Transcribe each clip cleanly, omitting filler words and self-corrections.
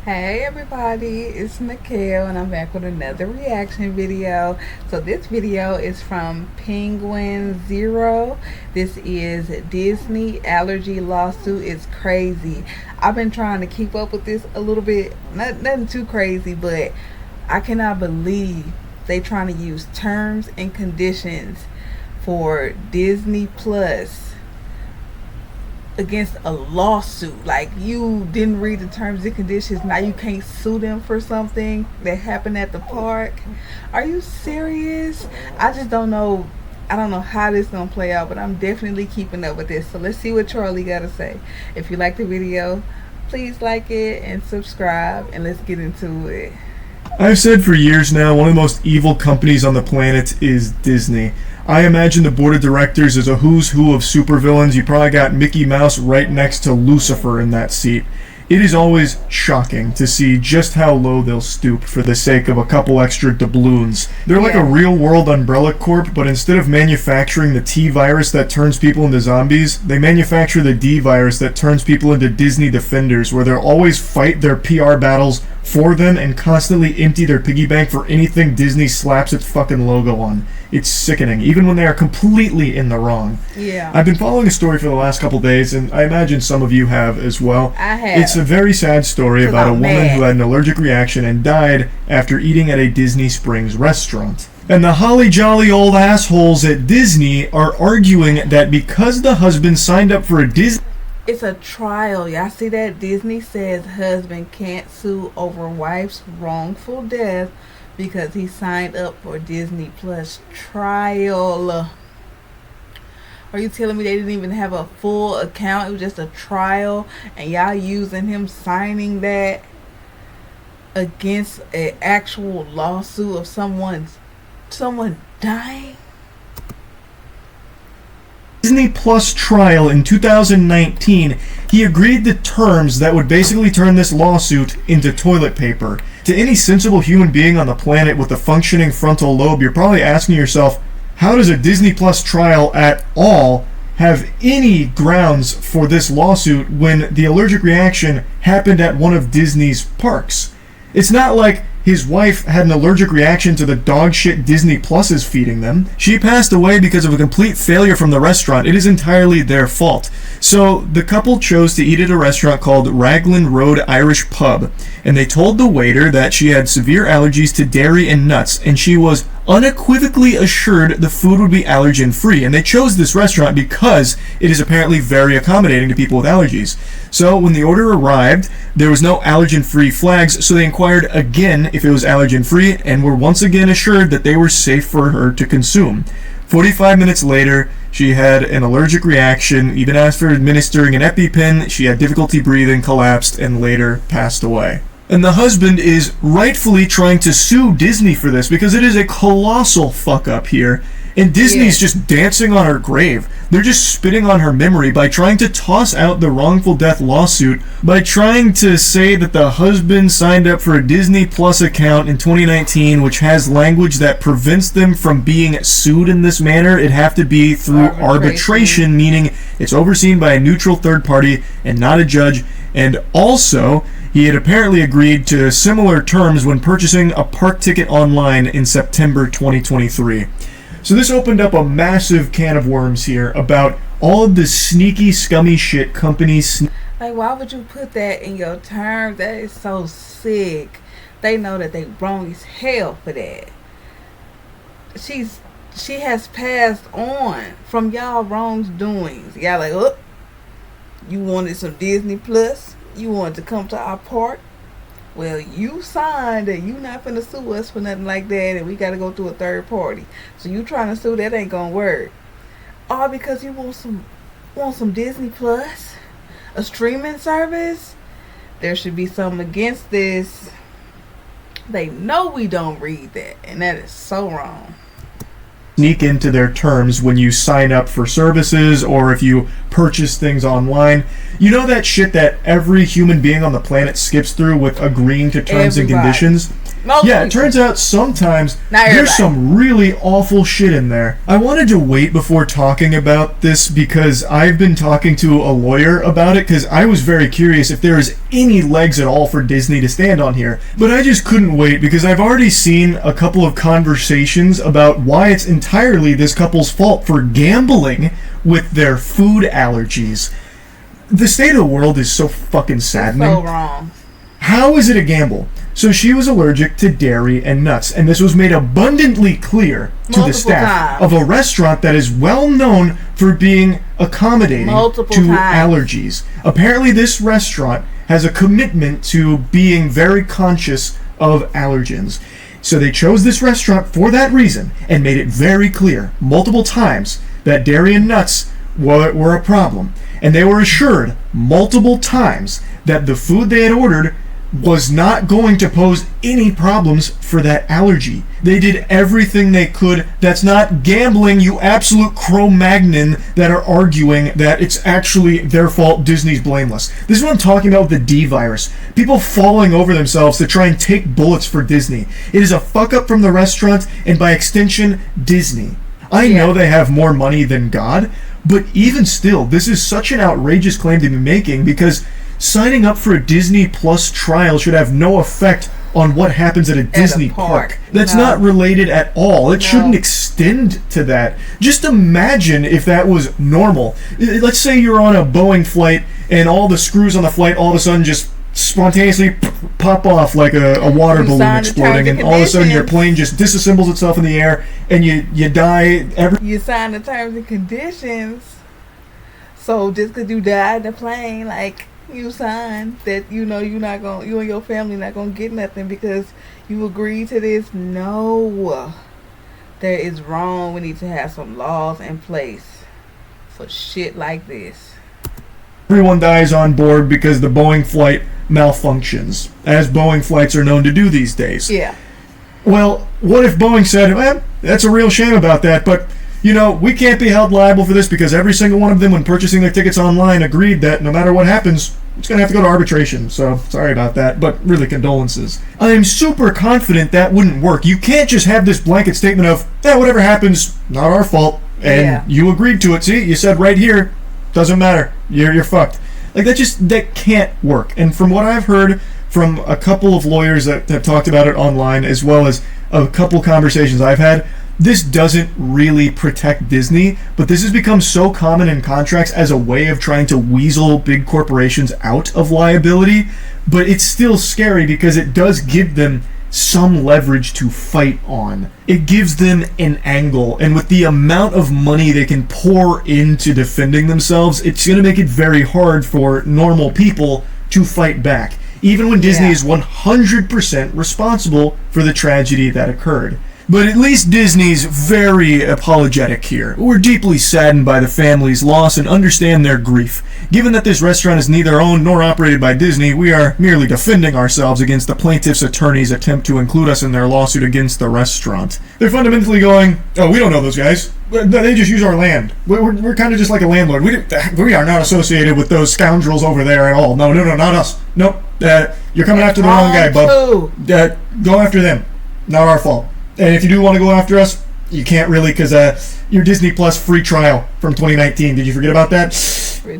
Hey everybody, it's Mikhail and I'm back with another reaction video. So this video is from penguinz0. This is Disney allergy lawsuit. It's crazy. I've been trying to keep up with this a little bit, nothing too crazy, but I cannot believe they trying to use terms and conditions for Disney Plus against a lawsuit. Like, you didn't read the terms and conditions, now you can't sue them for something that happened at the park. Are you serious? I just don't know. I don't know how this gonna play out, but I'm definitely keeping up with this. So let's see what Charlie gotta say. If you like the video, please like it and subscribe, and let's get into it. I've said for years now, one of the most evil companies on the planet is Disney. I imagine the board of directors is a who's who of supervillains. You probably got Mickey Mouse right next to Lucifer in that seat. It is always shocking to see just how low they'll stoop for the sake of a couple extra doubloons. They're like a real-world Umbrella Corp, but instead of manufacturing the T virus that turns people into zombies, they manufacture the D virus that turns people into Disney Defenders, where they'll always fight their PR battles for them and constantly empty their piggy bank for anything Disney slaps its fucking logo on. It's sickening, even when they are completely in the wrong. Yeah. I've been following a story for the last couple days, and I imagine some of you have as well. I have. It's a very sad story about a woman who had an allergic reaction and died after eating at a Disney Springs restaurant. And the holly jolly old assholes at Disney are arguing that because the husband signed up for a Disney... It's a trial. Y'all see that? Disney says husband can't sue over wife's wrongful death because he signed up for Disney Plus trial. Are you telling me they didn't even have a full account? It was just a trial, and y'all using him signing that against an actual lawsuit of someone dying? Disney Plus trial in 2019, he agreed to terms that would basically turn this lawsuit into toilet paper. To any sensible human being on the planet with a functioning frontal lobe, you're probably asking yourself, how does a Disney Plus trial at all have any grounds for this lawsuit when the allergic reaction happened at one of Disney's parks? It's not like his wife had an allergic reaction to the dog shit Disney Plus is feeding them. She passed away because of a complete failure from the restaurant. It is entirely their fault. So the couple chose to eat at a restaurant called Raglan Road Irish Pub, and they told the waiter that she had severe allergies to dairy and nuts, and she was unequivocally assured the food would be allergen free. And they chose this restaurant because it is apparently very accommodating to people with allergies. So when the order arrived, there was no allergen free flags, so they inquired again if it was allergen free and were once again assured that they were safe for her to consume. 45 minutes later, she had an allergic reaction. Even after administering an EpiPen, she had difficulty breathing, collapsed, and later passed away. And the husband is rightfully trying to sue Disney for this because it is a colossal fuck up here. And Disney's just dancing on her grave. They're just spitting on her memory by trying to toss out the wrongful death lawsuit, by trying to say that the husband signed up for a Disney Plus account in 2019, which has language that prevents them from being sued in this manner. It'd have to be through arbitration, meaning it's overseen by a neutral third party and not a judge. And also, he had apparently agreed to similar terms when purchasing a park ticket online in September 2023. So this opened up a massive can of worms here about all of the sneaky, scummy shit companies. Like, why would you put that in your terms? That is so sick. They know that they wrong as hell for that. She has passed on from y'all wrongdoings. Y'all like, oh, you wanted some Disney Plus? You wanted to come to our park? Well, you signed that you not finna sue us for nothing like that, and we gotta go through a third party. So you trying to sue, that ain't gonna work. All because you want some Disney Plus, a streaming service. There should be something against this. They know we don't read that, and that is so wrong. Sneak into their terms when you sign up for services or if you purchase things online. You know that shit that every human being on the planet skips through with agreeing to terms and conditions? Most Yeah, people. it turns out sometimes Not there's everybody. some really awful shit in there. I wanted to wait before talking about this because I've been talking to a lawyer about it because I was very curious if there is any legs at all for Disney to stand on here. But I just couldn't wait because I've already seen a couple of conversations about why it's entirely this couple's fault for gambling with their food allergies. The state of the world is so fucking saddening. So wrong. How is it a gamble? So she was allergic to dairy and nuts, and this was made abundantly clear to Multiple the staff times. of a restaurant that is well known for being accommodating Multiple to times. allergies. Apparently this restaurant has a commitment to being very conscious of allergens. So they chose this restaurant for that reason and made it very clear multiple times that dairy and nuts were a problem. And they were assured multiple times that the food they had ordered was not going to pose any problems for that allergy. They did everything they could. That's not gambling, you absolute Cro-Magnon that are arguing that it's actually their fault, Disney's blameless. This is what I'm talking about with the D virus. People falling over themselves to try and take bullets for Disney. It is a fuck up from the restaurant and by extension, Disney. I know they have more money than God, but even still, this is such an outrageous claim to be making because signing up for a Disney Plus trial should have no effect on what happens at a Disney park. That's not related at all. It shouldn't extend to that. Just imagine if that was normal. Let's say you're on a Boeing flight and all the screws on the flight all of a sudden just spontaneously pop off like a water balloon exploding, and all of a sudden your plane just disassembles itself in the air and you die. You sign the terms and conditions. So just because you died in the plane, like, you signed that you and your family not gonna get nothing because you agreed to this. No, that is wrong. We need to have some laws in place for shit like this. Everyone dies on board because the Boeing flight malfunctions, as Boeing flights are known to do these days. Yeah. Well, what if Boeing said, that's a real shame about that, but we can't be held liable for this because every single one of them, when purchasing their tickets online, agreed that no matter what happens, it's going to have to go to arbitration. So, sorry about that, but really condolences. I'm super confident that wouldn't work. You can't just have this blanket statement of, whatever happens, not our fault, and you agreed to it. See, you said right here, doesn't matter. You're fucked. Like, that can't work. And from what I've heard from a couple of lawyers that have talked about it online, as well as a couple conversations I've had, this doesn't really protect Disney, but this has become so common in contracts as a way of trying to weasel big corporations out of liability, but it's still scary because it does give them some leverage to fight on. It gives them an angle, and with the amount of money they can pour into defending themselves, it's going to make it very hard for normal people to fight back, even when Disney is 100% responsible for the tragedy that occurred. But at least Disney's very apologetic here. We're deeply saddened by the family's loss and understand their grief. Given that this restaurant is neither owned nor operated by Disney, we are merely defending ourselves against the plaintiff's attorney's attempt to include us in their lawsuit against the restaurant. They're fundamentally going, we don't know those guys. They just use our land. We're kind of just like a landlord. We are not associated with those scoundrels over there at all. No, not us. Nope. You're coming after the wrong guy, bub. Go after them. Not our fault. And if you do want to go after us, you can't really because your Disney Plus free trial from 2019. Did you forget about that?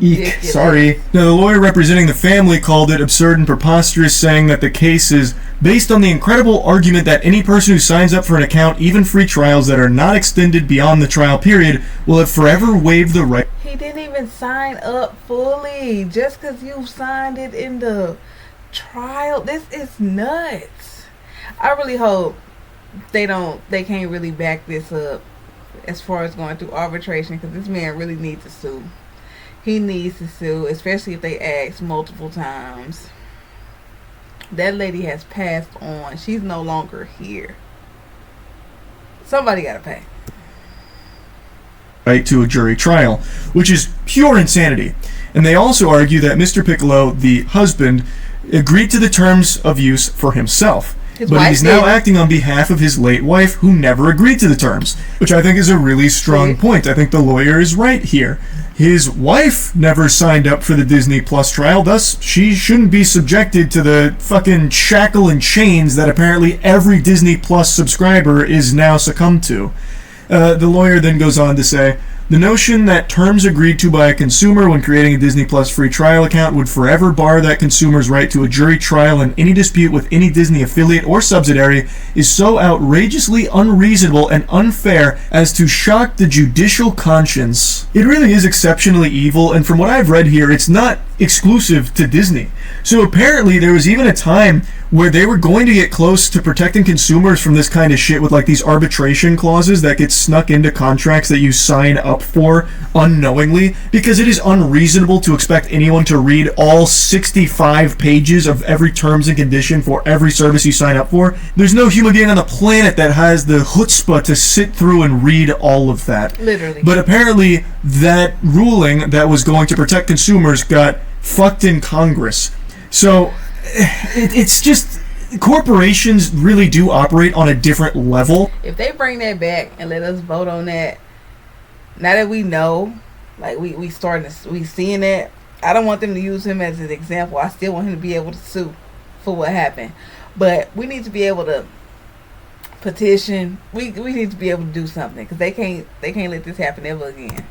Eek, sorry. Now, the lawyer representing the family called it absurd and preposterous, saying that the case is based on the incredible argument that any person who signs up for an account, even free trials that are not extended beyond the trial period, will have forever waived the right. He didn't even sign up fully. Just because you signed it in the trial, this is nuts. I really hope they can't really back this up as far as going through arbitration, because this man really needs to sue. He needs to sue, especially if they ask multiple times. That lady has passed on. She's no longer here. Somebody gotta pay. Right to a jury trial, which is pure insanity. And they also argue that Mr. Piccolo, the husband, agreed to the terms of use for himself. But he's now acting on behalf of his late wife, who never agreed to the terms, which I think is a really strong point. I think the lawyer is right here. His wife never signed up for the Disney Plus trial, thus she shouldn't be subjected to the fucking shackle and chains that apparently every Disney Plus subscriber is now succumbed to. The lawyer then goes on to say, the notion that terms agreed to by a consumer when creating a Disney Plus free trial account would forever bar that consumer's right to a jury trial in any dispute with any Disney affiliate or subsidiary is so outrageously unreasonable and unfair as to shock the judicial conscience. It really is exceptionally evil, and from what I've read here, it's not exclusive to Disney. So apparently there was even a time where they were going to get close to protecting consumers from this kind of shit with like these arbitration clauses that get snuck into contracts that you sign up for unknowingly, because it is unreasonable to expect anyone to read all 65 pages of every terms and condition for every service you sign up for. There's no human being on the planet that has the chutzpah to sit through and read all of that. Literally. But apparently that ruling that was going to protect consumers got fucked in Congress. So it's just, corporations really do operate on a different level. If they bring that back and let us vote on that, now that we know, like we seeing that, I don't want them to use him as an example. I still want him to be able to sue for what happened, but we need to be able to petition. We need to be able to do something, because they can't let this happen ever again.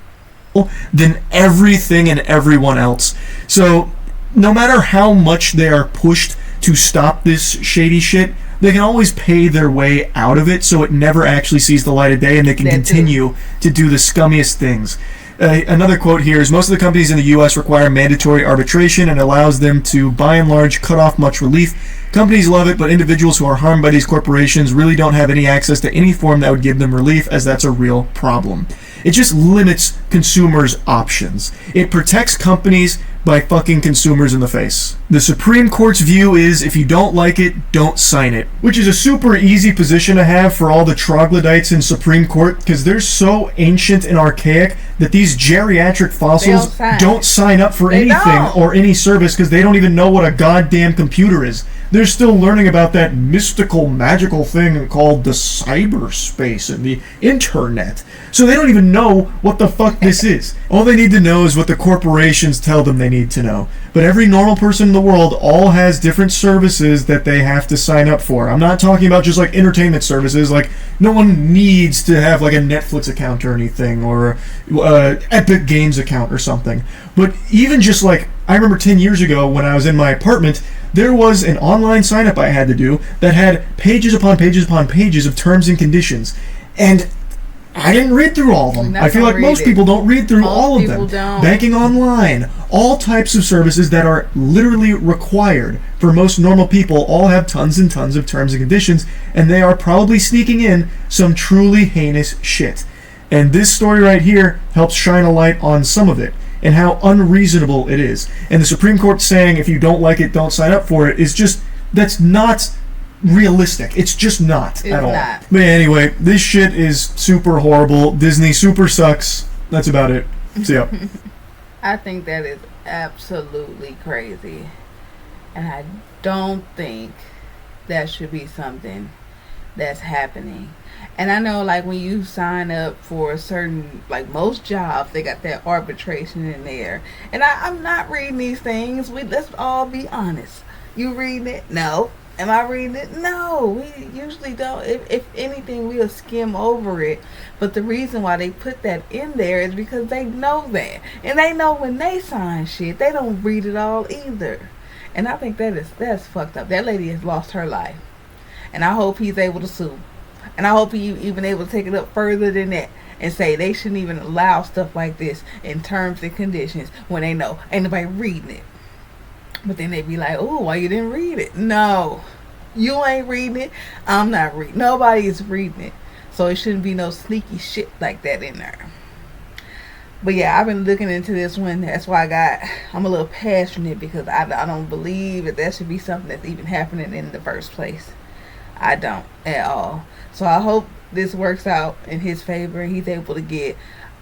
Than everything and everyone else. So no matter how much they are pushed to stop this shady shit, they can always pay their way out of it so it never actually sees the light of day, and they can continue to do the scummiest things. Another quote here is, most of the companies in the U.S. require mandatory arbitration and allows them to, by and large, cut off much relief. Companies love it, but individuals who are harmed by these corporations really don't have any access to any form that would give them relief, as that's a real problem. It just limits consumers' options. It protects companies by fucking consumers in the face. The Supreme Court's view is, if you don't like it, don't sign it. Which is a super easy position to have for all the troglodytes in Supreme Court, because they're so ancient and archaic that these geriatric fossils don't sign up for anything or any service, because they don't even know what a goddamn computer is. They're still learning about that mystical, magical thing called the cyberspace and the internet. So they don't even know what the fuck this is. All they need to know is what the corporations tell them they need to know. But every normal person in the world all has different services that they have to sign up for. I'm not talking about just like entertainment services. Like, no one needs to have like a Netflix account or anything, or Epic Games account or something. But even just like, I remember 10 years ago when I was in my apartment, there was an online sign up I had to do that had pages upon pages upon pages of terms and conditions. And I didn't read through all of them. I feel like most people don't read through all of them. Banking online, all types of services that are literally required for most normal people all have tons and tons of terms and conditions, and they are probably sneaking in some truly heinous shit. And this story right here helps shine a light on some of it and how unreasonable it is. And the Supreme Court saying, if you don't like it, don't sign up for it, is just, that's not realistic. It's just not at all. But anyway, this shit is super horrible. Disney super sucks. That's about it. See ya. I think that is absolutely crazy, and I don't think that should be something that's happening. And I know, like, when you sign up for a certain, like, most jobs, they got that arbitration in there. And I'm not reading these things. Let's all be honest. You reading it? No. Am I reading it? No. We usually don't. If anything, we'll skim over it. But the reason why they put that in there is because they know that. And they know when they sign shit, they don't read it all either. And I think that's fucked up. That lady has lost her life. And I hope he's able to sue. And I hope he even able to take it up further than that and say they shouldn't even allow stuff like this in terms and conditions when they know ain't nobody reading it. But then they be like, oh, why you didn't read it? No, you ain't reading it. I'm not reading. Nobody is reading it. So it shouldn't be no sneaky shit like that in there. But yeah, I've been looking into this one. That's why I'm a little passionate, because I don't believe that should be something that's even happening in the first place. I don't at all. So I hope this works out in his favor and he's able to get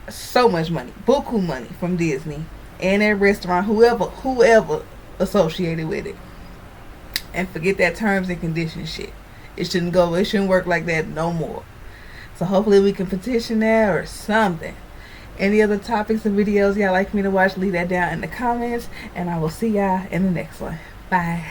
so much money, buku money from Disney and that restaurant, whoever associated with it. And forget that terms and conditions shit. It shouldn't work like that no more. So hopefully we can petition that or something. Any other topics or videos y'all like me to watch, leave that down in the comments. And I will see y'all in the next one. Bye.